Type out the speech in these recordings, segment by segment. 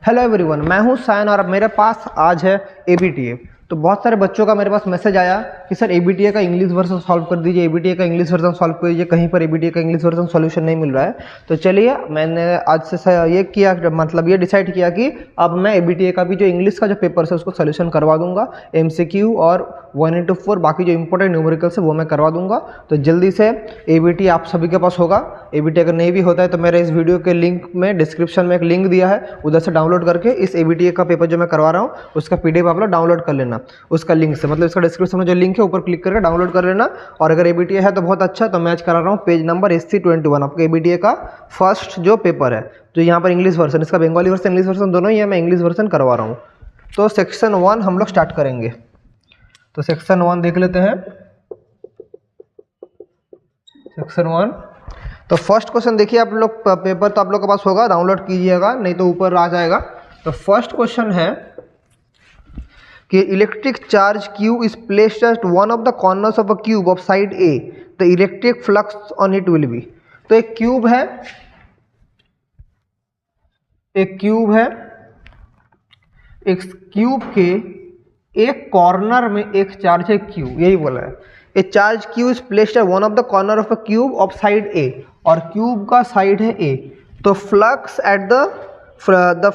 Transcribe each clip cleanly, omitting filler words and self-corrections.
Hello everyone, मैं हूं सायन और मेरे पास आज है एबीटीए। तो बहुत सारे बच्चों का मेरे पास मैसेज आया कि सर एबीटीए का इंग्लिश वर्जन सॉल्व कर दीजिए, एबीटीए का इंग्लिश वर्जन सॉल्व कर दीजिए। कहीं पर एबीटीए का इंग्लिश वर्जन सॉल्यूशन नहीं मिल रहा है। तो चलिए, मैंने आज से ये किया, मतलब ये डिसाइड किया कि अब मैं एबीटीए का भी जो इंग्लिश का जो पेपर है उसको सोल्यूशन करवा दूंगा। एमसीक्यू और 1 into 4 बाकी जो इंपॉर्टेंट न्यूमेरिकल्स है वो मैं करवा दूंगा। तो जल्दी से एबीटी आप सभी के पास होगा। एबीटी अगर नहीं भी होता है तो मेरे इस वीडियो के लिंक में डिस्क्रिप्शन में एक लिंक दिया है, उधर से डाउनलोड करके इस एबीटी का पेपर जो मैं करवा रहा हूँ उसका पीडीएफ आप लोग डाउनलोड कर लेना उसका लिंक से। मतलब इसका डिस्क्रिप्शन में जो लिंक है ऊपर क्लिक करके डाउनलोड कर लेना। और अगर एबीटी है तो बहुत अच्छा। तो मैं आज करा रहा हूँ पेज नंबर SC21, आपका एबीटी का फर्स्ट जो पेपर है, जो यहाँ पर इंग्लिश वर्जन, इसका बंगाली वर्जन इंग्लिश वर्जन दोनों ही है, मैं इंग्लिश वर्जन करवा रहा हूँ। तो सेक्शन 1 हम लोग स्टार्ट करेंगे। तो सेक्शन 1 देख लेते हैं। सेक्शन 1, तो फर्स्ट क्वेश्चन देखिए, आप लोग पेपर तो आप लोग के पास होगा, डाउनलोड कीजिएगा, नहीं तो ऊपर आ जाएगा। तो फर्स्ट क्वेश्चन है कि electric charge Q is placed at one of the corners of a cube of side A, the electric flux on it will be. तो एक क्यूब है, एक क्यूब के एक कॉर्नर में एक चार्ज है Q, यही बोला है। ए charge Q is placed at one of the corner of a cube of side A, और क्यूब का साइड है A। तो flux at the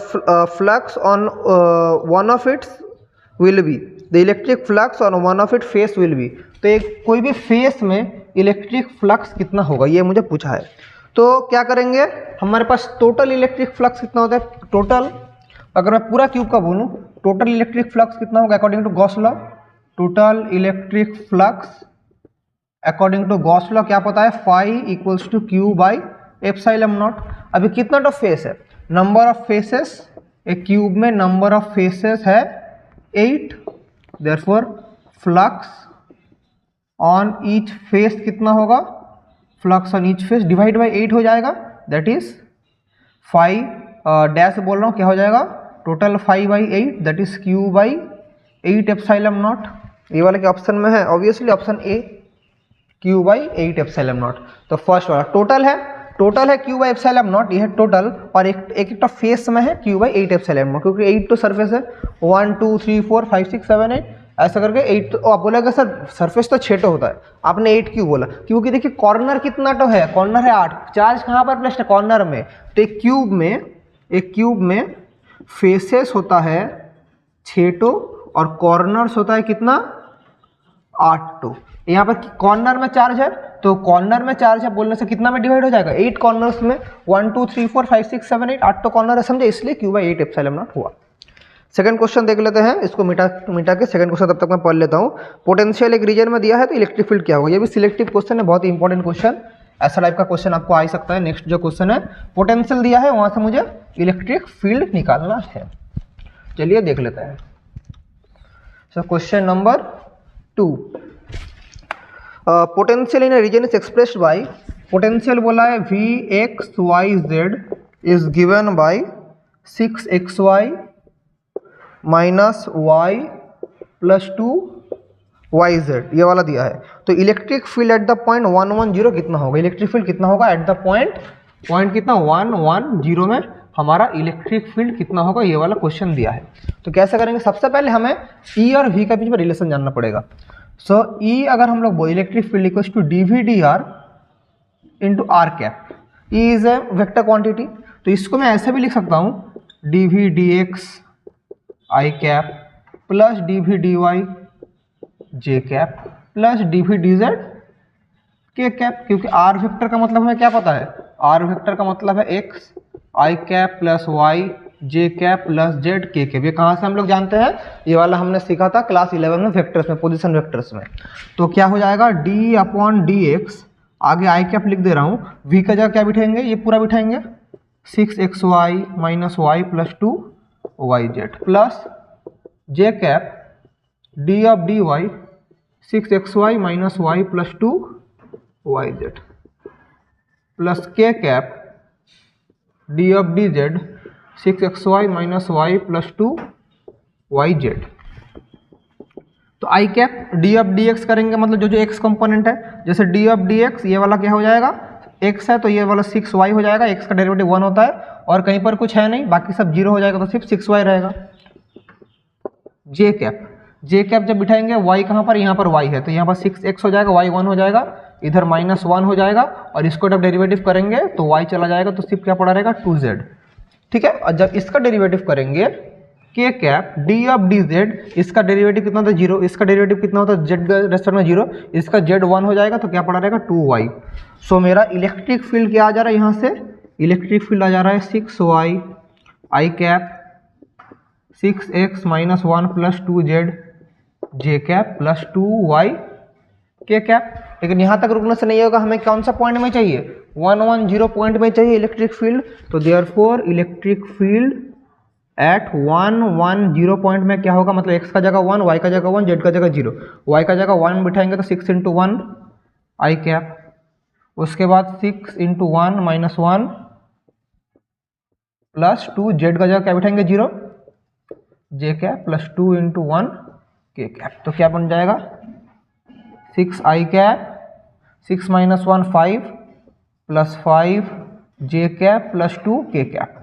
flux on one of its will be, the electric flux on one of it face will be. तो एक कोई भी face में electric flux कितना होगा ये मुझे पूछा है। तो क्या करेंगे, हमारे पास टोटल इलेक्ट्रिक फ्लक्स कितना होता है। टोटल, अगर मैं पूरा क्यूब का बोलूँ, टोटल इलेक्ट्रिक फ्लक्स कितना होगा according to Gauss law. Total electric flux according to Gauss law क्या पता है, phi equals to Q by epsilon naught. अभी कितना तो फेस है, नंबर ऑफ फेसेस, एक क्यूब में नंबर ऑफ फेसेस है 8, therefore flux on each face कितना होगा, flux on each face divide by 8 हो जाएगा, दैट इज 5 डैश बोल रहा हूँ, क्या हो जाएगा total 5/8, that is Q by 8 epsilon not. ये वाला के ऑप्शन में है, obviously option A, Q by 8 epsilon not. तो फर्स्ट वाला टोटल है Q बाई एप्सिलॉन नॉट, ये है टोटल, और एक फेस में है Q बाई 8 एप्सिलॉन नॉट, क्योंकि 8 तो सरफेस है, 1 2 3 4 5 6 7 8 ऐसा करके 8। तो आप बोलेगा सर सरफेस तो 6 होता है, आपने 8 क्यों बोला, क्योंकि देखिए कॉर्नर कितना तो है, कॉर्नर है 8, चार्ज कहाँ पर प्लेस्ड है, कॉर्नर में। तो एक क्यूब में फेसेस होता है 6 और कॉर्नर्स होता है कितना, 8। यहाँ पर कॉर्नर में चार्ज है, तो कॉर्नर में चार्ज है बोलने से कितना में डिवाइड हो जाएगा, 8 कॉर्नर्स में, 1 2 3 4 5 6 7 8 8 तो कॉर्नर है, समझे, इसलिए Q बाई 8 एप्सिलॉन नॉट हुआ। सेकंड क्वेश्चन देख लेते हैं, इसको मिटा के सेकंड क्वेश्चन तब तक मैं पढ़ लेता हूँ। पोटेंशियल एक रीजन में दिया है तो इलेक्ट्रिक फील्ड क्या होगा। ये भी सिलेक्टिव क्वेश्चन है, बहुत ही इंपॉर्टेंट क्वेश्चन, ऐसा टाइप का क्वेश्चन आपको आ ही सकता है। नेक्स्ट जो क्वेश्चन है, पोटेंशियल दिया है, वहां से मुझे इलेक्ट्रिक फील्ड निकालना है। चलिए देख लेते हैं। So question number 2, potential in region is expressed by, potential बोला है Vxyz is given by 6xy minus y plus 2yz, ये वाला दिया है। तो electric field at the point 110 कितना होगा, इलेक्ट्रिक फील्ड कितना होगा एट द पॉइंट कितना 110 में हमारा इलेक्ट्रिक फील्ड कितना होगा, ये वाला क्वेश्चन दिया है। तो कैसे करेंगे, सबसे पहले हमें E और V का बीच में रिलेशन जानना पड़ेगा। सो E अगर हम लोग electric field equals to dV/dr into r cap, E is a vector quantity, तो इसको मैं ऐसे भी लिख सकता हूँ dV/dx i cap plus dV/dy j cap plus dV/dz k cap, क्योंकि r वेक्टर का मतलब हमें क्या पता है, r वेक्टर का मतलब है x i cap plus y j cap plus z k cap. ये कहाँ से हम लोग जानते हैं, ये वाला हमने सीखा था क्लास 11 में वेक्टर्स में, पोजीशन वेक्टर्स में। तो क्या हो जाएगा d/dx, आगे i कैप लिख दे रहा हूँ, v का जगह क्या बिठाएंगे, ये पूरा बिठाएंगे 6xy minus y plus 2yz plus j cap d/dy 6xy minus y plus 2yz plus k cap d/dz 6xy minus y plus 2yz। तो i कैप d/dx करेंगे, मतलब जो x कंपोनेंट है, जैसे d/dx ये वाला क्या हो जाएगा x है तो ये वाला 6y हो जाएगा, x का डेरिवेटिव 1 होता है और कहीं पर कुछ है नहीं, बाकी सब 0 हो जाएगा तो सिर्फ 6y रहेगा। जे कैप जब बिठाएंगे y कहाँ पर, यहाँ पर y है तो यहाँ पर 6x हो जाएगा, y 1 हो जाएगा, इधर -1 हो जाएगा और इसको जब डेरिवेटिव करेंगे तो y चला जाएगा तो सिर्फ क्या पड़ा रहेगा 2z। ठीक है, और जब इसका डेरिवेटिव करेंगे के cap D of D Z, इसका डेरिवेटिव कितना होता है 0, इसका डेरिवेटिव कितना होता है जेड का रेस्पेक्ट में 0, इसका जेड 1 हो जाएगा तो क्या पड़ा रहेगा 2y। सो मेरा इलेक्ट्रिक फील्ड क्या आ जा रहा है यहाँ से, इलेक्ट्रिक फील्ड आ जा रहा है 6y आई कैप 6x - 1 + 2z जे कैप प्लस 2y के कैप। लेकिन यहाँ तक रुकने से नहीं होगा, हमें कौन सा पॉइंट में चाहिए, 110 पॉइंट में चाहिए इलेक्ट्रिक फील्ड। तो therefore electric field eight 110 point में क्या होगा, मतलब x का जगह 1, y का जगह 1, z का जगह 0, y का जगह 1 बिठाएंगे तो 6 × 1 आई कैप, उसके बाद 6 × 1 - 1 प्लस 2 z का जगह क्या बिठाएंगे 0 जे कैप प्लस 2 × 1 के कैप। तो क्या बन जाएगा 6 आई कैप 6 - 1 5 प्लस 5 जे कैप प्लस 2 के cap.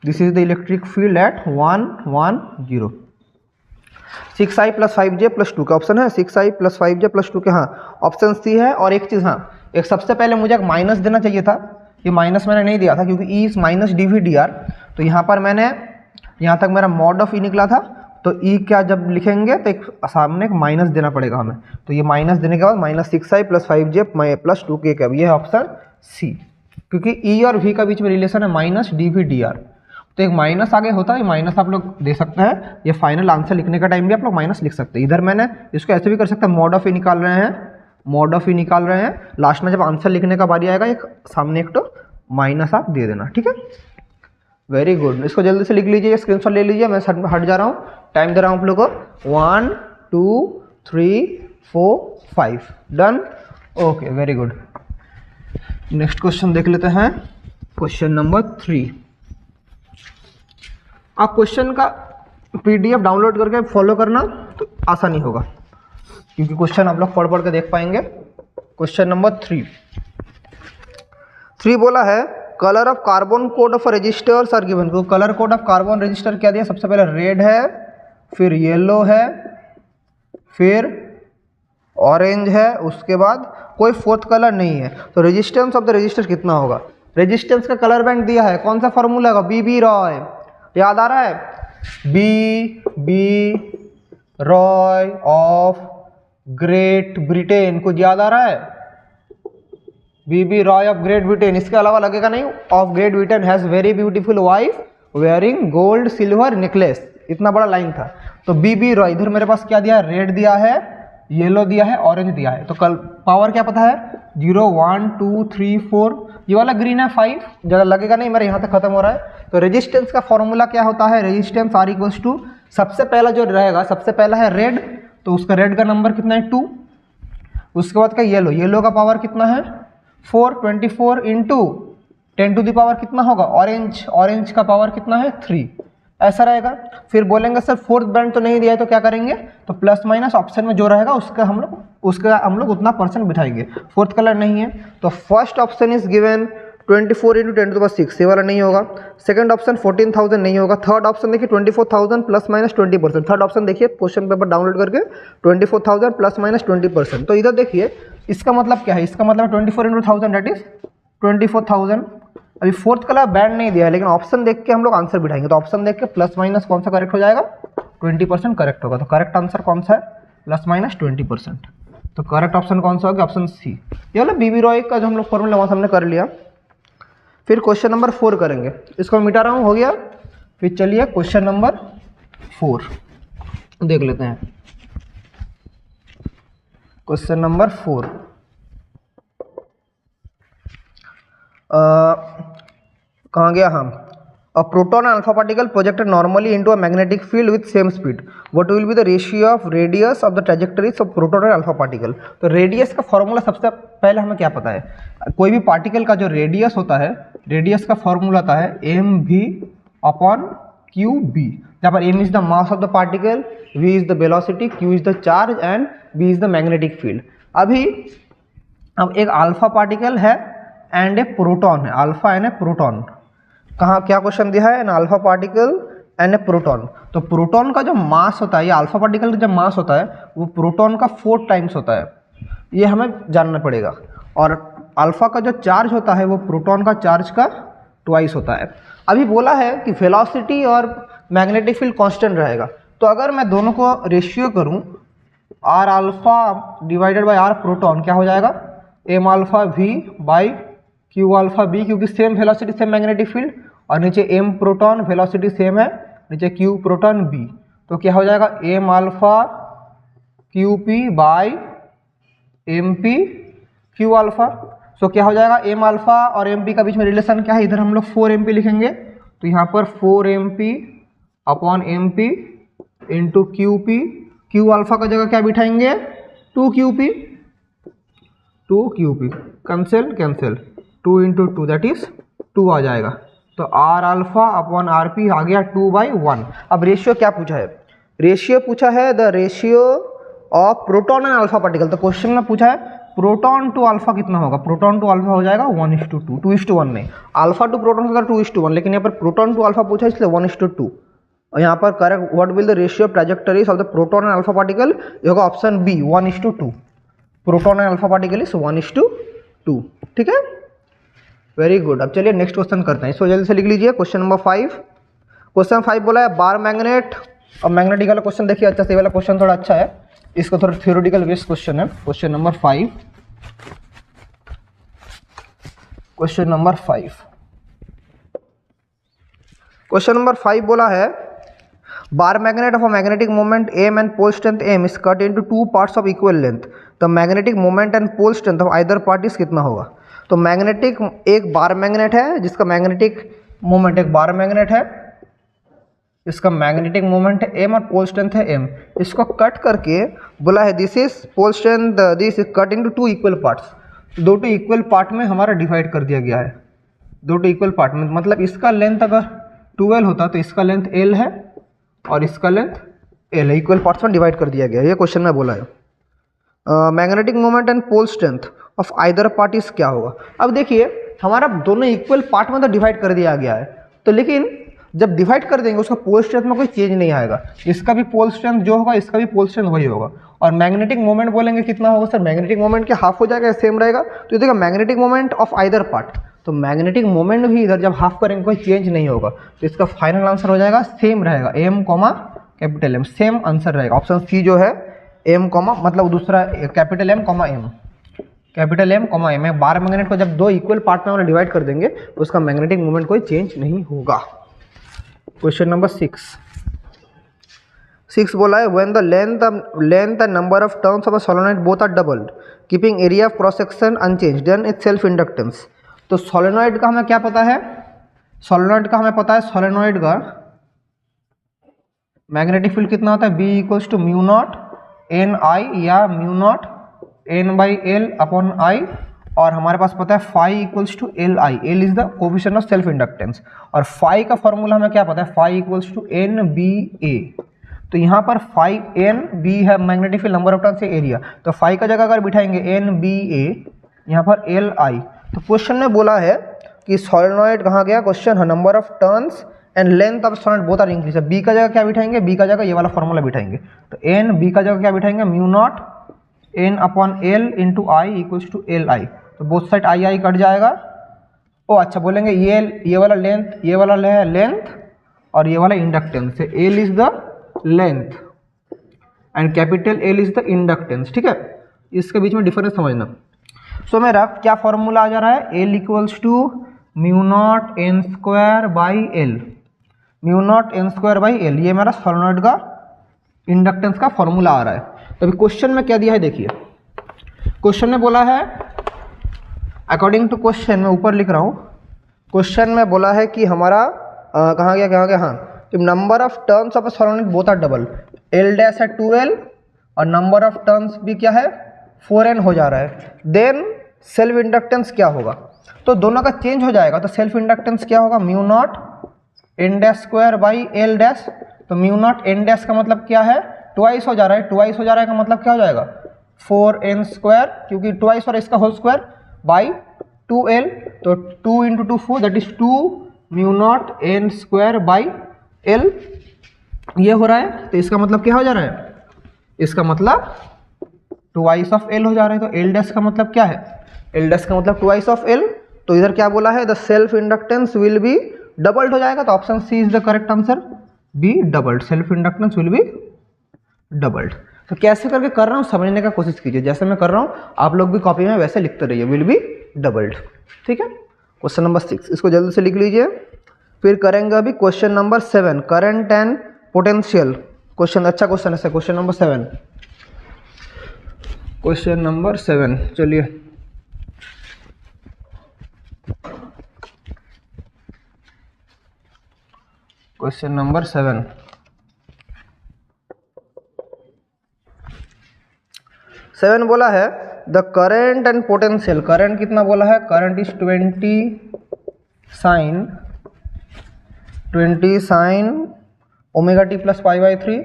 This is the electric field eight 110। 6i + 5j + 2 का ऑप्शन है, 6i + 5j + 2 के, हाँ ऑप्शन सी है। और एक चीज़, हाँ एक सबसे पहले मुझे एक माइनस देना चाहिए था, ये माइनस मैंने नहीं दिया था क्योंकि ई इज -dv/dr। तो यहाँ पर मैंने, यहाँ तक मेरा मॉड ऑफ ई निकला था, तो ई क्या जब लिखेंगे तो एक सामने एक माइनस देना पड़ेगा हमें, तो ये माइनस देने के बाद -6i + 5j + 2 के कैप, ये है ऑप्शन सी। क्योंकि ई और वी का बीच में रिलेशन है -dv/dr, तो एक माइनस आगे होता है, माइनस आप लोग दे सकते हैं, ये फाइनल आंसर लिखने का टाइम भी आप लोग माइनस लिख सकते हैं। इधर मैंने इसको ऐसे भी कर सकता है, मॉड ऑफ ई निकाल रहे हैं, मॉड ऑफ ई निकाल रहे हैं, लास्ट में जब आंसर लिखने का बारी आएगा एक सामने एक तो माइनस आप दे देना। ठीक है, वेरी गुड। इसको जल्दी से लिख लीजिए, स्क्रीनशॉट ले लीजिए, मैं हट जा रहा हूँ, टाइम दे रहा हूँ आप लोगों को, 1 2 3 4 5 done. Okay very good. Next question देख लेते हैं, क्वेश्चन नंबर 3। आप क्वेश्चन का PDF डाउनलोड करके फॉलो करना तो आसानी होगा, क्योंकि क्वेश्चन आप लोग पढ़ के देख पाएंगे। क्वेश्चन नंबर 3 बोला है colour of carbon code of registers are given. तो colour code of carbon register क्या दिया, सबसे पहले रेड है, फिर येलो है, फिर ऑरेंज है, उसके बाद कोई फोर्थ कलर नहीं है। तो रेजिस्टेंस ऑफ द रजिस्टर कितना होगा, रेजिस्टेंस का कलर बैंड दिया है, कौन सा फॉर्मूला होगा, बी रॉय, याद आ रहा है, B Roy of Great Britain, कुछ याद आ रहा है, B Roy of Great Britain, इसके अलावा लगेगा नहीं, of Great Britain has very beautiful wife wearing gold silver necklace, इतना बड़ा लाइन था। तो बी रॉय, इधर मेरे पास क्या दिया है, रेड दिया है, येलो दिया है, ऑरेंज दिया है, तो कल पावर क्या पता है 0 1 2 3 4, ये वाला ग्रीन है 5, ज़्यादा लगेगा नहीं, मेरा यहाँ तक खत्म हो रहा है। तो रेजिस्टेंस का फॉर्मूला क्या होता है, रेजिस्टेंस R = 2, सबसे पहला जो रहेगा, सबसे पहला है रेड, तो उसका रेड का नंबर कितना है 2, उसके बाद का येलो का पावर कितना है 4, 24 × 10⁻, कितना होगा, ऑरेंज का पावर कितना है 3, ऐसा रहेगा। फिर बोलेंगे सर फोर्थ बैंड तो नहीं दिया है तो क्या करेंगे, तो प्लस माइनस ऑप्शन में जो रहेगा उसका हम लोग उतना % बिठाएंगे, फोर्थ कलर नहीं है। तो फर्स्ट ऑप्शन इज गिवन 24 × 10⁻⁶, ये वाला नहीं होगा। सेकंड ऑप्शन 14,000 नहीं होगा। थर्ड ऑप्शन देखिए 24,000 ± 20%। थर्ड ऑप्शन देखिए क्वेश्चन पेपर डाउनलोड करके 24,000 ± 20%। तो इधर देखिए इसका मतलब क्या है, इसका मतलब 24 × 1000 दैट इज 24,000। अभी फोर्थ कलर बैंड नहीं दिया है, लेकिन ऑप्शन देख के हम लोग आंसर बिठाएंगे। तो ऑप्शन देख के प्लस माइनस कौन सा करेक्ट हो जाएगा, 20% करेक्ट होगा। तो करेक्ट आंसर कौन सा है, प्लस माइनस 20%। तो करेक्ट ऑप्शन कौन सा होगा, ऑप्शन सी। ये वाला बी रॉय का जो हम लोग फॉर्मूला वहाँ हमने कर लिया। फिर क्वेश्चन नंबर 4 करेंगे, इसको मिटा रहा हूँ, हो गया। फिर चलिए क्वेश्चन नंबर 4 देख लेते हैं। क्वेश्चन नंबर 4 कहाँ गया हम, a proton and alpha particle projected normally into a magnetic field with same speed, what will be the ratio of radius of the trajectories of proton and alpha particle. तो radius का formula सबसे पहले हमें क्या पता है, कोई भी पार्टिकल का जो रेडियस होता है, रेडियस का फॉर्मूला होता है mv/qb, जहाँ पर m is the mass of the particle, v is the velocity, q is the charge and b is the magnetic field. अभी अब एक अल्फा पार्टिकल है एंड ए प्रोटॉन है, अल्फा एंड ए प्रोटॉन। कहाँ क्या question दिया है, an alpha particle and a proton. तो प्रोटॉन का जो मास होता है, ये अल्फा पार्टिकल का जो मास होता है वो प्रोटॉन का 4 टाइम्स होता है, ये हमें जानना पड़ेगा। और अल्फा का जो चार्ज होता है वो प्रोटॉन का चार्ज का ट्वाइस होता है। अभी बोला है कि वेलोसिटी और मैग्नेटिक फील्ड कांस्टेंट रहेगा, तो अगर मैं दोनों को रेशियो करूं, R alpha divided by R proton क्या हो जाएगा, M alpha V by Q alpha B, क्योंकि same velocity same magnetic field, और नीचे एम प्रोटॉन वेलोसिटी सेम है, नीचे क्यू प्रोटॉन बी, तो क्या हो जाएगा M alpha Q P by M P Q alpha. So क्या हो जाएगा, एम अल्फा और एम पी का बीच में रिलेशन क्या है, इधर हम लोग 4 एम पी लिखेंगे, तो यहाँ पर 4 M P upon M P into Q P, Q alpha का जगह क्या बिठाएंगे 2 Q P, 2 Q P cancel cancel, 2 into 2 that is 2 आ जाएगा, तो R alpha upon R P आ गया 2/1। अब रेशियो क्या पूछा है, रेशियो पूछा है the ratio of proton and alpha particle. तो क्वेश्चन में पूछा है प्रोटॉन टू अल्फा कितना होगा, प्रोटॉन टू अल्फा हो जाएगा 1:2, 2:1 नहीं, अल्फा टू प्रोटॉन होगा 2:1, लेकिन यहाँ पर प्रोटॉन टू अल्फा पूछा है इसलिए 1:2। और यहाँ पर correct what will the ratio trajectories of the proton and alpha particle, ये होगा option B 1:2, proton and alpha particle is 1:2। ठीक है, वेरी गुड। अब चलिए नेक्स्ट क्वेश्चन करते हैं, इसको जल्दी से लिख लीजिए। क्वेश्चन नंबर 5, क्वेश्चन 5 बोला है बार मैग्नेट, और मैग्नेटिक वाला क्वेश्चन देखिए अच्छा से, वाला क्वेश्चन थोड़ा अच्छा है, इसको थोड़ा थ्योरेटिकल बेस्ड क्वेश्चन है। Question number 5, question number 5, question number 5 बोला है bar magnet of a magnetic moment M and pole strength M is cut into 2 parts of equal length, तो magnetic moment and pole strength of either parties कितना होगा। तो magnetic एक bar magnet है जिसका magnetic moment, एक bar magnet है इसका मैग्नेटिक मोमेंट है एम और पोल स्ट्रेंथ है एम, इसको कट करके बोला है this is pole strength, this is cut into 2 equal parts, 2 equal part में हमारा डिवाइड कर दिया गया है, 2 इक्वल पार्ट में, मतलब इसका लेंथ अगर 12 होता तो इसका लेंथ L है और इसका लेंथ L है, इक्वल पार्ट्स में डिवाइड कर दिया गया, ये क्वेश्चन में बोला है। Magnetic moment and pole strength of either parties क्या होगा। अब देखिए हमारा दोनों इक्वल पार्ट में तो डिवाइड कर दिया गया है, तो लेकिन जब डिवाइड कर देंगे उसका पोल स्ट्रेंथ में कोई चेंज नहीं आएगा, इसका भी पोल स्ट्रेंथ जो होगा इसका भी पोल स्ट्रेंथ वही होगा। और मैग्नेटिक मोमेंट बोलेंगे कितना होगा सर, मैग्नेटिक मोमेंट क्या हाफ हो जाएगा, सेम रहेगा, तो देखिए magnetic moment of either part, तो मैग्नेटिक मोमेंट भी इधर जब हाफ करेंगे कोई चेंज नहीं होगा, तो इसका फाइनल आंसर हो जाएगा सेम रहेगा, M comma capital M, same answer रहेगा। ऑप्शन सी जो है एम कॉमा मतलब दूसरा capital M comma M, capital M comma M, bar magnet को जब 2 इक्वल पार्ट में डिवाइड कर देंगे तो उसका मैग्नेटिक मोमेंट कोई चेंज नहीं होगा। क्वेश्चन नंबर 6 बोला है when the length and number of turns of a solenoid both are doubled keeping area of cross section unchanged then its self inductance. तो सोलेनॉइड का हमें क्या पता है, सोलेनॉइड का हमें पता है, सोलेनॉइड का मैग्नेटिक फील्ड कितना होता है, B equals to mu not N I या mu not N by L upon I, और हमारे पास पता है phi equals to L I, L is the coefficient of self inductance, और फाई का फॉर्मूला हमें क्या पता है, phi equals to N B A. तो यहाँ पर फाई एन बी है magnetic field, number of turn से एरिया, तो फाई का जगह अगर बिठाएंगे एन बी ए, यहाँ पर एल आई। तो क्वेश्चन में बोला है कि सोलेनॉइड कहाँ गया, क्वेश्चन है number of turns and length of solenoid both are increase, B का जगह क्या बिठाएंगे, बी का जगह ये वाला फॉर्मूला बिठाएंगे, तो एन बी का जगह क्या बिठाएंगे, mu not N upon L into I equals to L I, तो both side I I cut जाएगा। ओ अच्छा बोलेंगे ये वाला लेंथ, ये वाला लेंथ और ये वाला inductance, L is the length and capital L is the inductance. ठीक है, इसके बीच में डिफरेंस समझना। सो मेरा क्या फॉर्मूला आ जा रहा है, L equals to mu not N square by L, mu not N square by L, ये मेरा सोलेनॉइड का इंडक्टेंस का फॉर्मूला आ रहा है। तो अभी क्वेश्चन में क्या दिया है देखिए, क्वेश्चन में बोला है अकॉर्डिंग टू क्वेश्चन, मैं ऊपर लिख रहा हूँ, क्वेश्चन में बोला है कि हमारा कहाँ गया हाँ, number of turns of a solenoid both are double, L dash है 2l और नंबर ऑफ टर्न्स भी क्या है 4n हो जा रहा है, देन सेल्फ इंडक्टेंस क्या होगा, तो दोनों का चेंज हो जाएगा, तो सेल्फ इंडक्टेंस क्या होगा, mu not an dash square by L dash, तो म्यू नॉट एन डैश का मतलब क्या है, ट्वाइस हो जा रहा है, ट्वाइस हो जा रहा है का मतलब क्या हो जाएगा 4n स्क्वायर, क्योंकि ट्वाइस और इसका होल स्क्वायर बाई 2L, तो 2 into 2 4, that is 2 mu naught n square by L, ये हो रहा है। तो इसका मतलब क्या हो जा रहा है, इसका मतलब ट्वाइस ऑफ L हो जा रहा है। तो L डैश का मतलब क्या है, L डैश का मतलब ट्वाइस ऑफ L। तो इधर क्या बोला है, the self inductance will be doubled हो जाएगा। तो option C is the correct answer, B doubled, self inductance will be doubled. तो कैसे करके कर रहा हूँ समझने का कोशिश कीजिए, जैसे मैं कर रहा हूँ आप लोग भी कॉपी में वैसे लिखते रहिए, विल बी डबल्ड। ठीक है, क्वेश्चन नंबर 6 इसको जल्दी से लिख लीजिए। फिर करेंगे अभी question number 7, current and potential. Question अच्छा क्वेश्चन है, क्वेश्चन नंबर 7, क्वेश्चन नंबर 7 चलिए। क्वेश्चन नंबर 7, बोला है the current and potential. Current कितना बोला है, current is 20 sine omega T plus pi by 3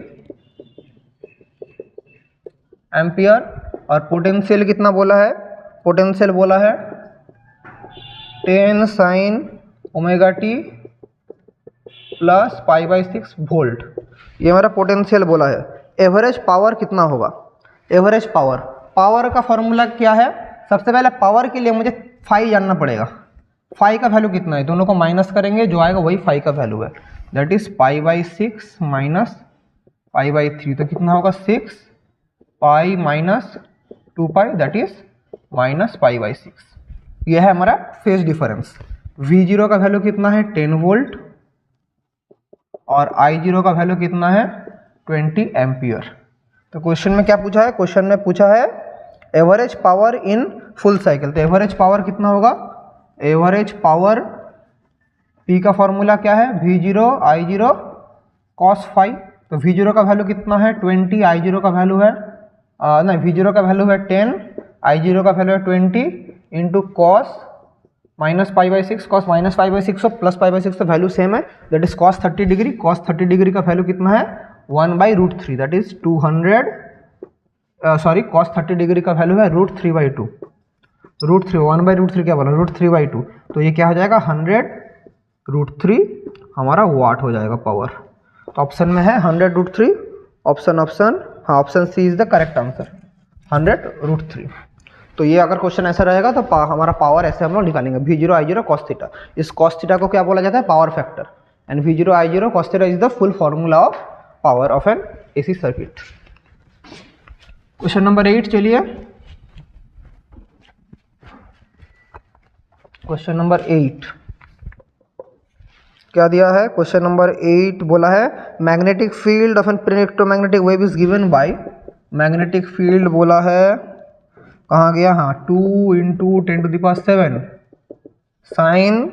ampere. और पोटेंशियल कितना बोला है, पोटेंशियल बोला है 10 sine omega T plus pi by 6 volt. ये हमारा पोटेंशियल बोला है। एवरेज पावर कितना होगा, एवरेज पावर, पावर का फॉर्मूला क्या है, सबसे पहले पावर के लिए मुझे फाई जानना पड़ेगा। फाई का वैल्यू कितना है, दोनों को माइनस करेंगे, जो आएगा वही फाई का वैल्यू है, that is pi by 6 minus pi by 3। तो कितना होगा 6 pi minus 2 pi, that is minus pi by 6। यह है हमारा फेज डिफरेंस। V0 का वैल्यू कितना है 10 वोल्ट और I0 का वैल्यू कितना है 20 एम्पियर। तो क्वेश्चन में क्या पूछा है, क्वेश्चन में पूछा है average power in full cycle. तो एवरेज पावर कितना होगा, एवरेज पावर P का फॉर्मूला क्या है, V0 I0 cos फाई। तो V0 का वैल्यू कितना है 20, I0 का वैल्यू है नहीं, V0 का वैल्यू है 10, I0 का वैल्यू है 20 into cos minus pi by 6, cos minus pi by 6 plus pi by 6, तो वैल्यू सेम है, that is cos 30 degree. Cos 30 degree का वैल्यू कितना है 1/√3, that is 200, sorry cos 30 degree का वैल्यू है √3/2, √3 1/√3 क्या बोला √3/2। तो ये क्या हो जाएगा 100√3 हमारा वाट हो जाएगा पावर। तो ऑप्शन में है 100√3, ऑप्शन हाँ option C is the correct answer 100√3। तो ये अगर क्वेश्चन ऐसा रहेगा तो हमारा पावर ऐसे हम लोग निकालेंगे, V0 I0 cos थीटा। इस cos थीटा को क्या बोला जाता है, power factor. And V0 I0 cos theta is the full formula of power of an AC circuit. Question number 8 चलिए, क्वेश्चन नंबर 8 क्या दिया है, क्वेश्चन नंबर 8 बोला है magnetic field of an electromagnetic wave is given by. Magnetic field बोला है, कहाँ गया, हाँ 2 into 10⁷ sine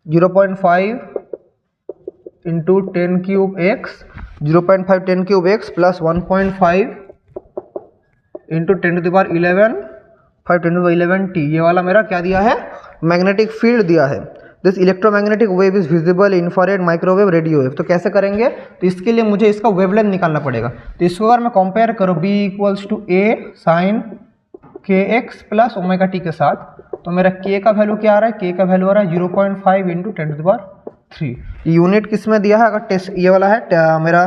0.5 into 10³ x, 0.5 10³ x plus 1.5 into 10⁻11 5 10⁻11 t। ये वाला मेरा क्या दिया है, मैग्नेटिक फील्ड दिया है। This electromagnetic wave is visible infrared microwave radio wave. तो कैसे करेंगे, तो इसके लिए मुझे इसका वेवलेंथ निकालना पड़ेगा। तो इसको अगर मैं कंपेयर करूँ B = A sine kx plus omega T के साथ, तो मेरा k का वैल्यू क्या आ रहा है, k का वैल्यू आ रहा है 0.5 इंटू 10⁻3। यूनिट किस में दिया है, अगर टेस्ट ये वाला है मेरा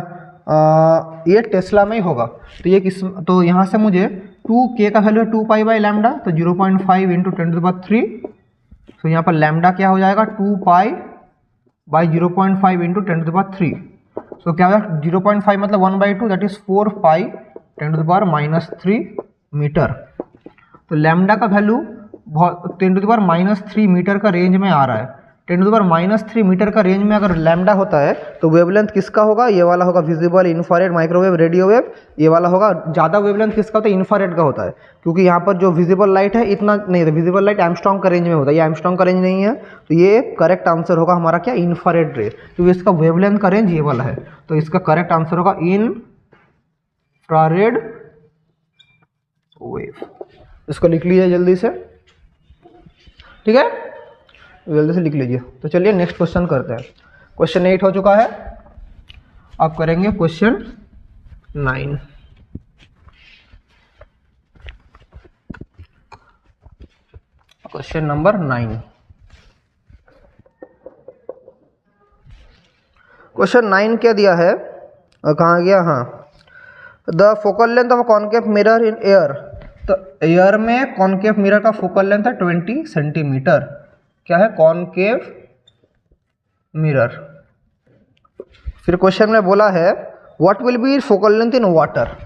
ये टेस्ला में ही होगा। तो ये किस, तो यहाँ से मुझे 2k का वैल्यू है 2 पाई बाई लैम्डा, तो 0.5 इंटू 10⁻3। तो यहाँ पर लैम्डा क्या हो जाएगा 2 पाई बाई 0.5 इंटू 10⁻3। सो क्या होगा 0.5 मतलब 1/2, दैट इज 4 पाई 10⁻³ मीटर। तो लैम्डा का वैल्यू 10⁻³ मीटर का रेंज में आ रहा है। 10⁻³ मीटर का रेंज में अगर लैम्डा होता है तो वेवलेंथ किसका होगा, ये वाला होगा visible infrared microwave radio wave. ये वाला होगा, ज़्यादा वेवलेंथ किसका होता है, इंफ्रारेड का होता है, क्योंकि यहाँ पर जो विजिबल लाइट है इतना नहीं है, विजिबल लाइट एंगस्ट्रॉम का रेंज में होता है, ये एंगस्ट्रॉम का रेंज नहीं है। तो ये करेक्ट आंसर होगा हमारा क्या, इंफ्रारेड रे, क्योंकि इसका वेवलेंथ का रेंज ये वाला है। तो इसका करेक्ट आंसर होगा इंफ्रारेड वेव। इसको लिख लीजिए जल्दी से, ठीक है, जल्दी से लिख लीजिए। तो चलिए नेक्स्ट क्वेश्चन करते हैं। क्वेश्चन 8 हो चुका है, अब करेंगे क्वेश्चन 9। Question number 9। क्वेश्चन 9 क्या दिया है, कहाँ गया, हाँ, the focal length of concave mirror in air. तो एयर में कॉनकेव मिरर का फोकल लेंथ है 20 सेंटीमीटर। क्या है, कॉनकेव मिरर। फिर क्वेश्चन में बोला है what will B focal length in water.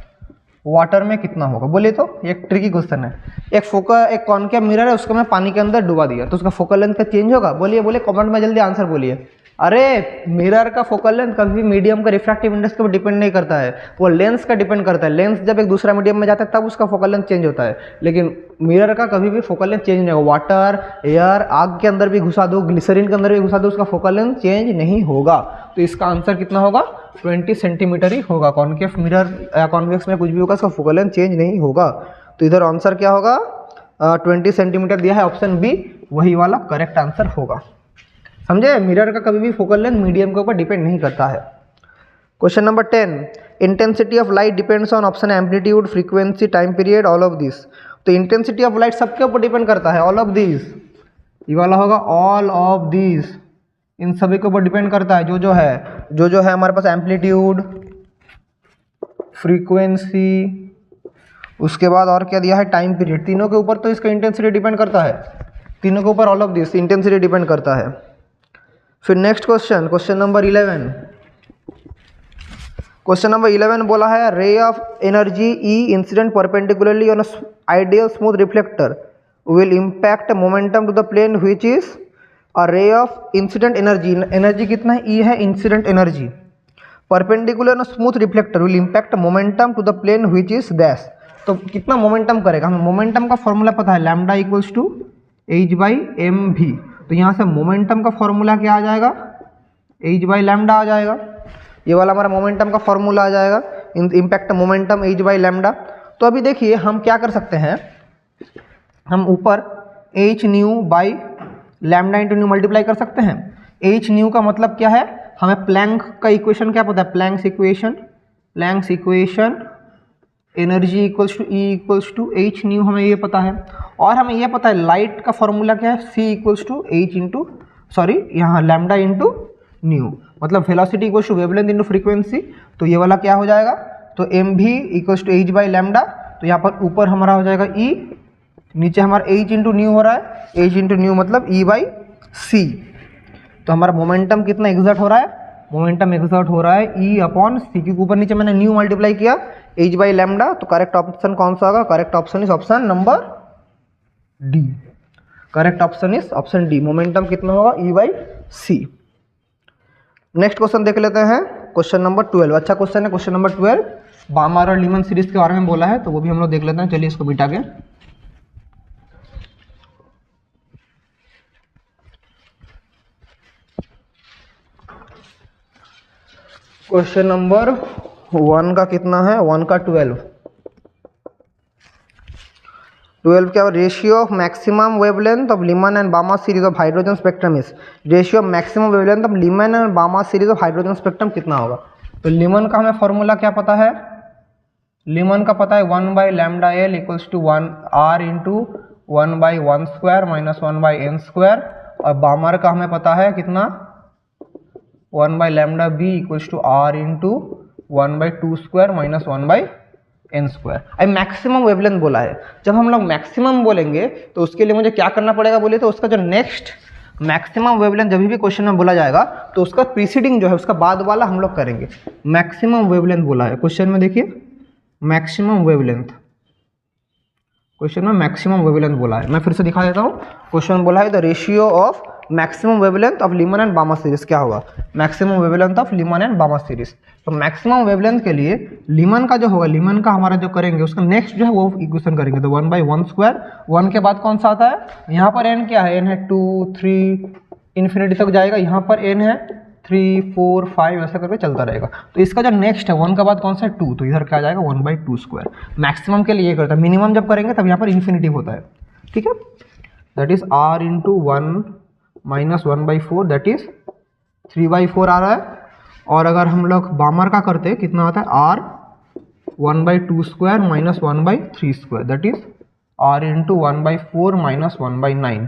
Water में कितना होगा, बोलिए तो एक ट्रिकी क्वेश्चन है। एक कॉनकेव मिरर है, उसको मैं पानी के अंदर डुबा दिया, तो उसका फोकल लेंथ का चेंज होगा, बोलिए बोलिए कमेंट में जल्दी आंसर बोलिए। अरे मिरर का फोकल लेंथ कभी भी मीडियम का रिफ्रैक्टिव इंडेक्स के ऊपर डिपेंड नहीं करता है, वो लेंस का डिपेंड करता है। लेंस जब एक दूसरा मीडियम में जाता है तब उसका फोकल लेंथ चेंज होता है, लेकिन मिरर का कभी भी फोकल लेंथ चेंज नहीं होगा। वाटर, एयर, आग के अंदर भी घुसा दो, ग्लिसरीन के अंदर भी घुसा दो, उसका फोकल लेंथ चेंज नहीं होगा। तो इसका आंसर कितना होगा, 20 सेंटीमीटर ही होगा। कॉनकेव मिरर या कॉन्वेक्स में कुछ भी होगा, इसका फोकल लेंथ चेंज नहीं होगा। तो इधर आंसर क्या होगा, 20 सेंटीमीटर दिया है, ऑप्शन बी वही वाला करेक्ट आंसर होगा। समझे, मिरर का कभी भी फोकल लेंथ मीडियम के ऊपर डिपेंड नहीं करता है। Question number 10, intensity of light depends on option amplitude, frequency, time period, all of this. तो इंटेंसिटी ऑफ लाइट सबके ऊपर डिपेंड करता है, ऑल ऑफ दिस, ये वाला होगा ऑल ऑफ दिस, इन सभी के ऊपर डिपेंड करता है। जो है हमारे पास एम्पलीट्यूड, फ्रीक्वेंसी, उसके बाद और क्या दिया है, टाइम पीरियड, तीनों के ऊपर तो इसका इंटेंसिटी डिपेंड करता है। तीनों के ऊपर all of this intensity depend करता है। फिर next question, question number 11। Question number 11 बोला है ray of energy E incident perpendicularly on ideal smooth reflector will impact momentum to the plane which is a ray of incident energy. Energy कितना है, E है incident energy, perpendicular on smooth reflector will impact momentum to the plane which is dash. तो कितना momentum करेगा, हमें momentum का formula पता है, लैम्डा इक्वल्स टू h/mv। तो यहाँ से मोमेंटम का फॉर्मूला क्या आ जाएगा, h/λ आ जाएगा। ये वाला हमारा मोमेंटम का फॉर्मूला आ जाएगा, इम्पैक्ट मोमेंटम h/λ। तो अभी देखिए हम क्या कर सकते हैं, हम ऊपर h new by lambda into new multiply कर सकते हैं। h न्यू का मतलब क्या है, हमें प्लैंक का इक्वेशन क्या पता है, Planck's equation energy equals to E equals to H nu, हमें ये पता है। और हमें ये पता है लाइट का फॉर्मूला क्या है, C equals to H into यहाँ लैम्डा इंटू न्यू, मतलब velocity equals to wavelength into frequency. तो ये वाला क्या हो जाएगा, तो एम भी इक्वल्स टू h/λ। तो यहाँ पर ऊपर हमारा हो जाएगा ई, नीचे हमारा h इंटू न्यू हो रहा है, h इंटू न्यू मतलब E/c। तो हमारा मोमेंटम कितना एग्जर्ट हो रहा है, मोमेंटम एग्जर्ट हो रहा है E/c, क्योंकि ऊपर नीचे मैंने न्यू मल्टीप्लाई किया h/λ। तो करेक्ट ऑप्शन कौन सा होगा, correct option is option number D. Correct option is option D, momentum कितना होगा E/c। नेक्स्ट क्वेश्चन देख लेते हैं, क्वेश्चन नंबर 12। अच्छा क्वेश्चन है क्वेश्चन नंबर 12, बामर और लीमन सीरीज के बारे में बोला है, तो वो भी हम लोग देख लेते हैं। चलिए इसको बिठा के, क्वेश्चन नंबर 1 का कितना है, 1 का 12 क्या, ratio of maximum wavelength of Lyman and Balmer series of hydrogen spectrum is, ratio of maximum wavelength of Lyman and Balmer series of hydrogen spectrum कितना होगा। तो लीमन का हमें फॉर्मूला क्या पता है, लीमन का पता है 1/λL equals to 1r into 1/1² minus 1/n²। और बामर का हमें पता है कितना, 1/λB equals to r into 1/2² minus 1/n²। अब मैक्सिमम वेवलेंथ बोला है, जब हम लोग मैक्सिमम बोलेंगे तो उसके लिए मुझे क्या करना पड़ेगा बोलिए, तो उसका जो नेक्स्ट मैक्सिमम वेवलेंथ जब भी क्वेश्चन में बोला जाएगा तो उसका प्रीसीडिंग जो है उसका बाद वाला हम लोग करेंगे। मैक्सिमम वेवलेंथ बोला है क्वेश्चन में, देखिए मैक्सिमम वेवलेंथ, क्वेश्चन में मैक्सिमम वेवलेंथ बोला है। मैं फिर से दिखा देता हूँ, क्वेश्चन में बोला है the ratio of maximum wavelength of Lyman and Balmer series क्या होगा, maximum wavelength of Lyman and Balmer series. तो मैक्सिमम वेवलेंथ के लिए लीमन का जो होगा, लीमन का हमारा जो करेंगे उसका नेक्स्ट जो है वो इक्वेशन करेंगे। तो 1/1², 1 के बाद कौन सा आता है, यहाँ पर n क्या है, n है 2 3 इन्फिनिटी तक जाएगा, यहाँ पर n है 3 4 5 ऐसा करके चलता रहेगा। तो इसका जो नेक्स्ट है 1 के बाद कौन सा है 2, तो इधर क्या आ जाएगा 1/2²। मैक्सिमम के लिए ये करता है, मिनिमम जब करेंगे तब यहाँ पर इन्फिनिटी होता है, ठीक है। That is r into 1 minus 1/4 that is 3/4 आ रहा है। और अगर हम लोग बामर का करते कितना आता है, r 1/2² minus 1/3² that is r into 1/4 minus 1/9,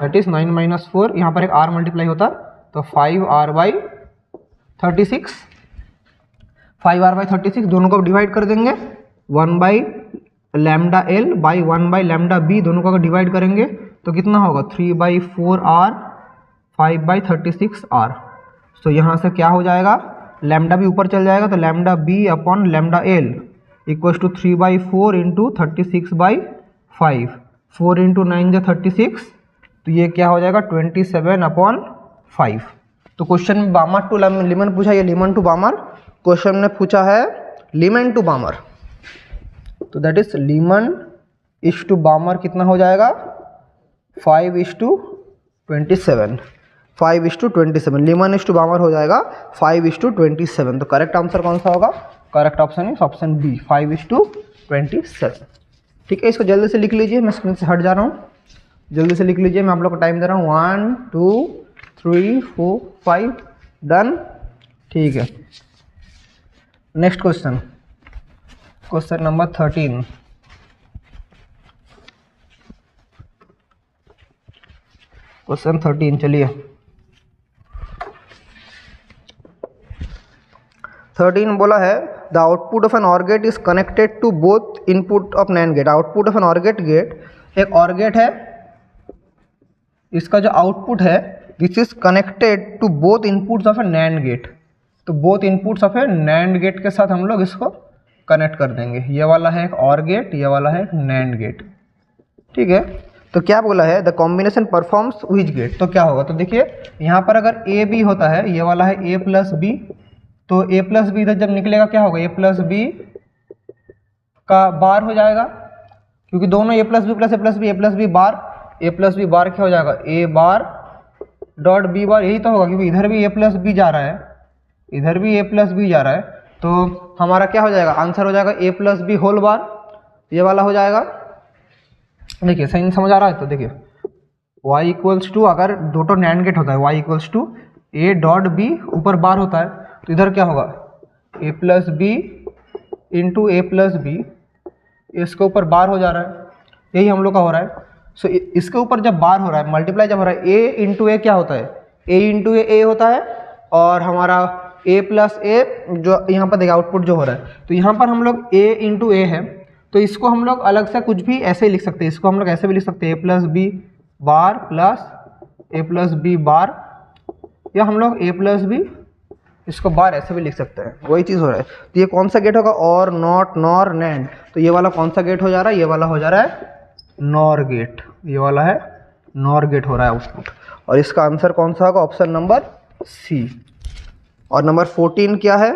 that is 9 minus 4, यहाँ पर एक r मल्टीप्लाई होता तो 5r/36, 5r/36 दोनों को डिवाइड कर देंगे, 1/λl बाई 1/λb दोनों को अगर डिवाइड करेंगे तो कितना होगा 3/4r 5/36r। तो यहाँ से क्या हो जाएगा, लैम्डा भी ऊपर चल जाएगा तो lambda B upon lambda L equals to 3/4 into 36/5, 4 into 9 जो 36, तो ये क्या हो जाएगा 27/5। तो क्वेश्चन में बामर टू लीमन पूछा, ये लीमन टू बामर क्वेश्चन ने पूछा है लीमन टू बामर, तो that is Lyman is to Balmer कितना हो जाएगा 5:27, 5:27, लीमन इज टू बामर हो जाएगा 5:27। तो करेक्ट आंसर कौन सा होगा, correct option is option B 5:27। ठीक है, इसको जल्दी से लिख लीजिए, मैं स्क्रीन से हट जा रहा हूँ, जल्दी से लिख लीजिए, मैं आप लोग को टाइम दे रहा हूँ, 1 2 3 4 5 डन। ठीक है, next question, question number 13। Question 13 चलिए, 13 बोला है the output of an OR gate is connected to both input of NAND gate. Output of an OR gate, एक ऑर गेट है, इसका जो आउटपुट है this is connected to both inputs of a NAND gate. तो both inputs of a NAND gate के साथ हम लोग इसको कनेक्ट कर देंगे, ये वाला है एक ऑर गेट, ये वाला है एक नैंड गेट। ठीक है, तो क्या बोला है the combination performs which gate, तो क्या होगा, तो देखिए यहाँ पर अगर ए बी होता है, ये वाला है ए प्लस बी, तो ए प्लस बी इधर जब निकलेगा क्या होगा, ए प्लस बी का बार हो जाएगा, क्योंकि दोनों ए प्लस बी प्लस ए प्लस बी, ए प्लस बी बार, ए प्लस बी बार क्या हो जाएगा ए बार डॉट बी बार, यही तो होगा, क्योंकि इधर भी ए प्लस बी जा रहा है, इधर भी ए प्लस बी जा रहा है, तो हमारा क्या हो जाएगा, आंसर हो जाएगा ए प्लस बी होल बार, ये वाला हो जाएगा। देखिए सही समझ आ रहा है, तो देखिए y इक्वल्स टू, अगर दो नैंड गेट होता है y equals to A dot B ऊपर बार होता है, तो इधर क्या होगा A plus B into A plus B, इसके ऊपर बार हो जा रहा है, यही हम लोग का हो रहा है। सो इसके ऊपर जब बार हो रहा है, मल्टीप्लाई जब हो रहा है, ए इंटू ए क्या होता है, ए इंटू ए होता है, और हमारा ए प्लस ए जो यहाँ पर देखिए आउटपुट जो हो रहा है, तो यहाँ पर हम लोग ए इंटू ए है, तो इसको हम लोग अलग से कुछ भी ऐसे ही लिख सकते हैं, इसको हम लोग ऐसे भी लिख सकते हैं ए प्लस बी बार प्लस ए प्लस बी बार, या हम लोग ए प्लस बी इसको बार ऐसे भी लिख सकते हैं, वही चीज़ हो रहा है। तो ये कौन सा गेट होगा, और नॉट नॉर नैंड, तो ये वाला कौन सा गेट हो जा रहा है, ये वाला हो जा रहा है नॉर गेट, ये वाला है नॉर गेट हो रहा है आउटपुट, और इसका आंसर कौन सा होगा, ऑप्शन नंबर सी। और नंबर 14 क्या है,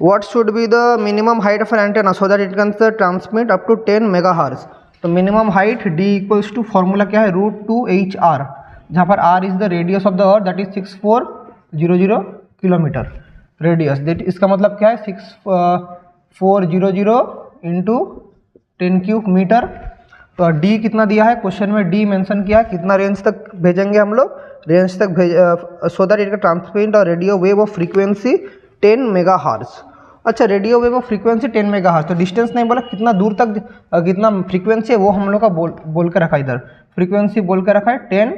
what should be the minimum height of an antenna so that it can transmit up to 10 megahertz. तो minimum height d equals to formula क्या है, √2HR, जहाँ पर r is the radius of the earth, that is 6400 kilometre radius, that इसका मतलब क्या है 6400 into 10³ metre. तो d कितना दिया है क्वेश्चन में, d मेंशन किया है, कितना रेंज तक भेजेंगे हम लोग, रेंज तक भेज, so that it can transmit a radio wave of frequency 10 megahertz. अच्छा, radio wave of frequency 10 megahertz, तो डिस्टेंस नहीं बोला, कितना दूर तक कितना फ्रीक्वेंसी है वो हम लोग का बोल के रखा, इधर फ्रीक्वेंसी बोल के रखा है 10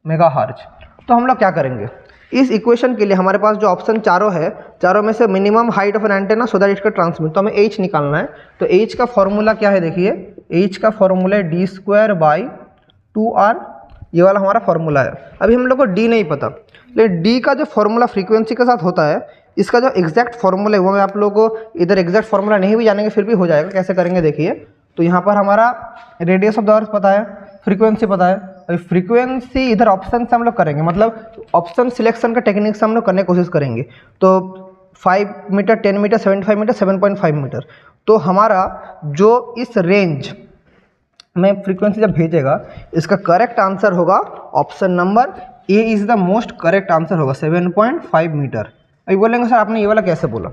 मेगाहर्ट्ज। तो हम लोग क्या करेंगे, इस इक्वेशन के लिए हमारे पास जो ऑप्शन चारों है, चारों में से minimum height of an antenna so that it can transmit, तो हमें h निकालना है। तो h का फॉर्मूला क्या है, देखिए h का फॉर्मूला है d²/2r, ये वाला हमारा फॉर्मूला है। अभी हम लोग को d नहीं पता, लेकिन d का जो फॉर्मूला फ्रीक्वेंसी के साथ होता है, इसका जो एग्जैक्ट फॉर्मूला है वो मैं आप लोगों को, इधर एग्जैक्ट फॉर्मूला नहीं भी जानेंगे फिर भी हो जाएगा, कैसे करेंगे देखिए। तो यहाँ पर हमारा रेडियस ऑफ द अर्थ पता है, फ्रीक्वेंसी पता है, अभी फ्रीक्वेंसी इधर ऑप्शन से हम लोग करेंगे, मतलब ऑप्शन सिलेक्शन का टेक्निक से हम लोग करने की कोशिश करेंगे। तो 5 मीटर, 10 मीटर, 75 मीटर, 7.5 मीटर, तो हमारा जो इस रेंज में फ्रीक्वेंसी जब भेजेगा, इसका करेक्ट आंसर होगा option number A is the most correct answer होगा 7.5 मीटर। अभी बोलेंगे सर आपने ये वाला कैसे बोला,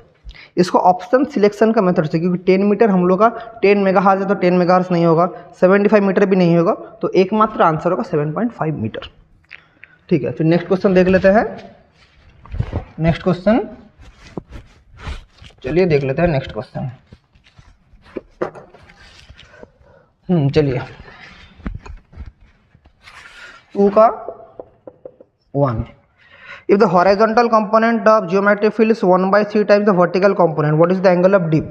इसको ऑप्शन सिलेक्शन का मेथड से, क्योंकि 10 मीटर हम लोग का 10 मेगाहर्ट्ज है, तो 10 मेगाहर्ट्ज नहीं होगा, 75 मीटर भी नहीं होगा, तो एकमात्र आंसर होगा 7.5 मीटर। ठीक है, फिर नेक्स्ट क्वेश्चन देख लेते हैं। नेक्स्ट क्वेश्चन, चलिए देख लेते हैं नेक्स्ट क्वेश्चन। चलिए 2 का 1। If the horizontal component of geometric field is 1/3 times the vertical component, what is the angle of dip?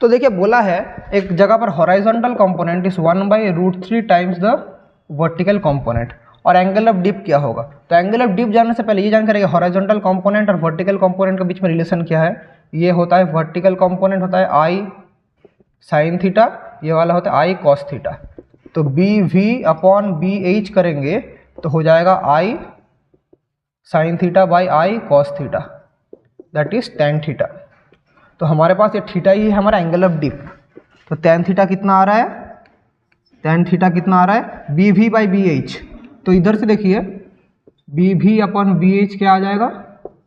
तो देखिए बोला है एक जगह पर horizontal component is 1/√3 times the vertical component, और एंगल ऑफ डिप क्या होगा। तो एंगल ऑफ डिप जानने से पहले ये जानकारी है हॉराइजॉन्टल कंपोनेंट और वर्टिकल कंपोनेंट के बीच में रिलेशन क्या है। ये होता है वर्टिकल कंपोनेंट होता है आई साइन थीटा, ये वाला होता है आई कॉस थीटा। तो B V upon B H करेंगे तो हो जाएगा I sine theta by I cos theta, that is tan theta. तो हमारे पास ये थीटा ही है हमारा एंगल ऑफ डिप। तो टेन थीटा कितना आ रहा है, टेन थीटा कितना आ रहा है B V by B H. तो इधर से देखिए B V upon B H क्या आ जाएगा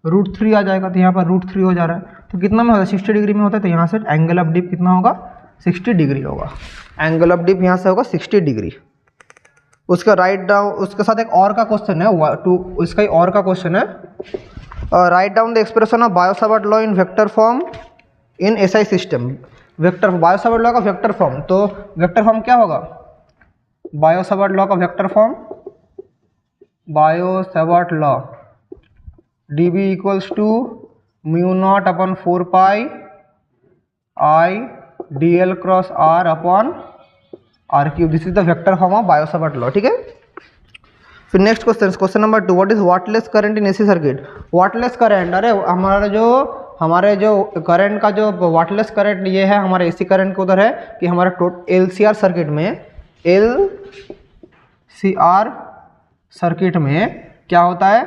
√3 आ जाएगा। तो यहाँ पर √3 हो जा रहा है। तो कितना में होता है 60 डिग्री में होता है। तो यहाँ से एंगल ऑफ डिप कितना होगा 60 डिग्री होगा। एंगल ऑफ डिप यहाँ से होगा 60 डिग्री। उसका राइट डाउन, उसके साथ एक और का क्वेश्चन है इसका ही और का क्वेश्चन है write down the expression of Biot Savart law in vector form in SI system. Vector Biot Savart law का वेक्टर फॉर्म, तो वेक्टर फॉर्म क्या होगा बायो-सावर्ट लॉ का vector form, Biot Savart law D B equals to mu naught upon 4 pi I D L cross R upon R cube. This is the vector form of Biot Savart law. ठीक है, फिर next question number 2, what is wattless current in AC circuit. Wattless current, अरे हमारे जो current का जो wattless current ये है हमारे एसी करंट के उधर है कि हमारा एलसीआर सर्किट में, एलसीआर सर्किट में क्या होता है,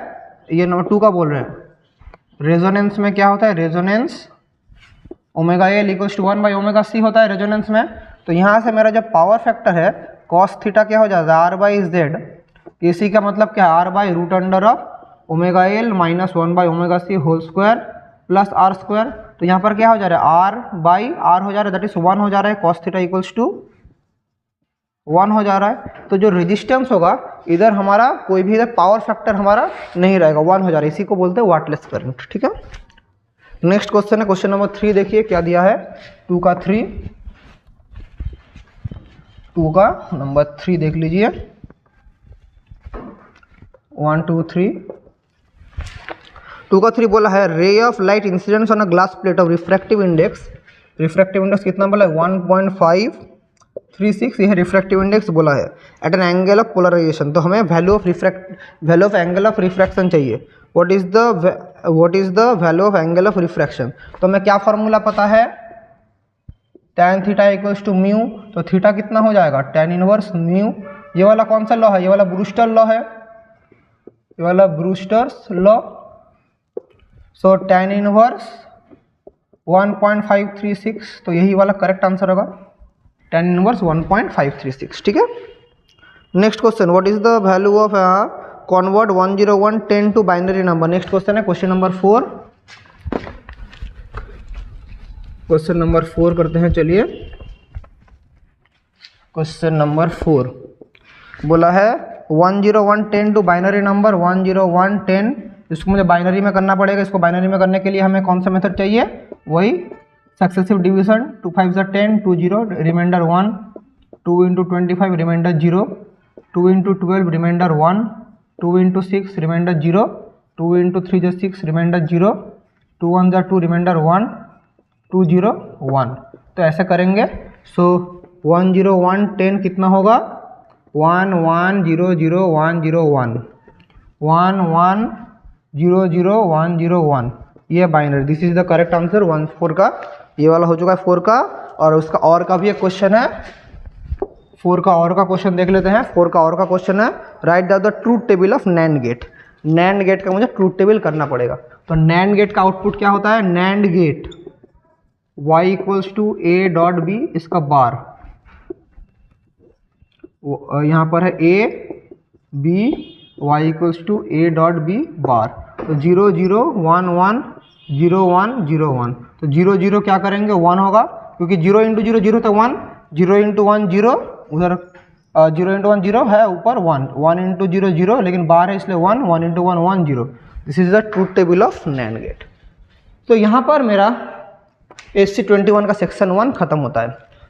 ये नंबर 2 का बोल रहे हैं। रेजोनेंस में क्या होता है, resonance omega L equals to 1/ओमेगा-c होता है रेजोनेंस में। तो यहाँ से मेरा जो पावर फैक्टर है कॉस थीटा क्या हो जाता है R/Z। एसी का मतलब क्या है R/√ओमेगा-l माइनस 1/ओमेगा-c whole square plus R square. तो यहाँ पर क्या हो जा रहा है R/R हो जा रहा है, दैट इज 1 हो जा रहा है, कॉस थीटा इक्वल्स टू 1 हो जा रहा है। तो जो रेजिस्टेंस होगा इधर हमारा कोई भी इधर पावर फैक्टर हमारा नहीं रहेगा, 1 हो जा रहा है। इसी को बोलते हैं वाटलेस करंट। ठीक है, नेक्स्ट क्वेश्चन है क्वेश्चन नंबर 3। देखिए क्या दिया है 2 का 3 नंबर 3 देख लीजिए 1 2 3। 2 का 3 बोला है ray of light incidence on a glass plate of refractive index कितना बोला है 1.536। यह रिफ्रैक्टिव इंडेक्स बोला है at an angle of polarization. तो हमें value of angle of refraction चाहिए। What is the value of angle of refraction. तो हमें क्या फॉर्मूला पता है tan theta equals to mu. तो थीटा कितना हो जाएगा tan इनवर्स म्यू। ये वाला कौन सा लॉ है, ये वाला ब्रूस्टर लॉ है, ये वाला Brewster's law. So tan inverse 1.536, तो यही वाला करेक्ट आंसर होगा tan इनवर्स 1.536। ठीक है, next question what is the value of convert 10110 to binary number. Next question है क्वेश्चन नंबर 4। क्वेश्चन नंबर 4 करते हैं। चलिए क्वेश्चन नंबर 4 बोला है 10110 टू बाइनरी नंबर 10110। इसको मुझे बाइनरी में करना पड़ेगा। इसको बाइनरी में करने के लिए हमें कौन सा मेथड चाहिए, वही successive division. 2 5 10 2 0 reminder 1, 2 × 25 reminder 0, 2 × 12 reminder 1, 2 × 6 reminder 0, 2 × 3 6 reminder 0, 2 1 2 reminder 1, 2 0 1। तो ऐसे करेंगे। सो 10110 कितना होगा 1 1 0 0 1 0 1 1 1 0 0 1 0 1। ये binary, this is the correct answer 1 4 का। ये वाला हो चुका है 4 का। और उसका और का भी एक क्वेश्चन है, 4 का और का क्वेश्चन देख लेते हैं। 4 का और का क्वेश्चन है write down the truth table of NAND gate. NAND gate का मुझे ट्रूथ टेबल करना पड़ेगा। तो नैंड गेट का आउटपुट क्या होता है, NAND gate y equals to a dot b, इसका बार यहाँ पर है a b, y equals to a dot b bar. तो 0 0 1 1 0 1 0 1। तो 0 0 क्या करेंगे 1 होगा, क्योंकि 0 × 0 0 तो 1, 0 × 1 0, उधर 0 × 1 0 है, ऊपर 1, 1 × 0 0, लेकिन बाहर है इसलिए 1, 1 × 1 1 0। This is the truth table of NAND gate. तो यहाँ पर मेरा SC 21 का सेक्शन 1 खत्म होता है।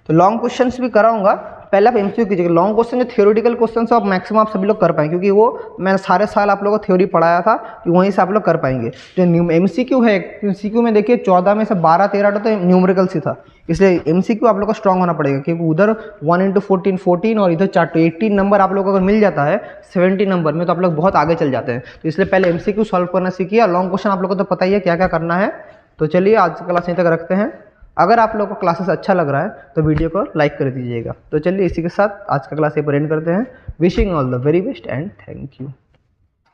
तो लॉन्ग क्वेश्चंस भी कराऊंगा, पहले आप एमसीक्यू कीजिएगा। लॉन्ग क्वेश्चन जो थ्योरेटिकल क्वेश्चन से आप मैक्सिमम आप सभी लोग कर पाएंगे, क्योंकि वो मैंने सारे साल आप लोगों को थ्योरी पढ़ाया था कि वहीं से आप लोग कर पाएंगे। जो एमसीक्यू है, एमसीक्यू में देखिए 14 में से 12-13 तो न्यूमेरिकल्स ही था, इसलिए एमसीक्यू आप लोग को स्ट्रांग होना पड़ेगा, क्योंकि उधर 1 × 14 14 और इधर 4 तो 18 नंबर आप लोग को अगर मिल जाता है 70 नंबर में तो आप लोग बहुत आगे चल जाते हैं। तो इसलिए पहले एमसीक्यू सॉल्व करना सीखिए। लॉन्ग क्वेश्चन आप लोग को तो पता ही है क्या क्या करना है। तो चलिए आज का क्लास यहीं तक रखते हैं। अगर आप लोगों को क्लासेस अच्छा लग रहा है तो वीडियो को लाइक कर दीजिएगा। तो चलिए इसी के साथ आज का क्लास यहीं पर एंड करते हैं। Wishing all the very best and thank you.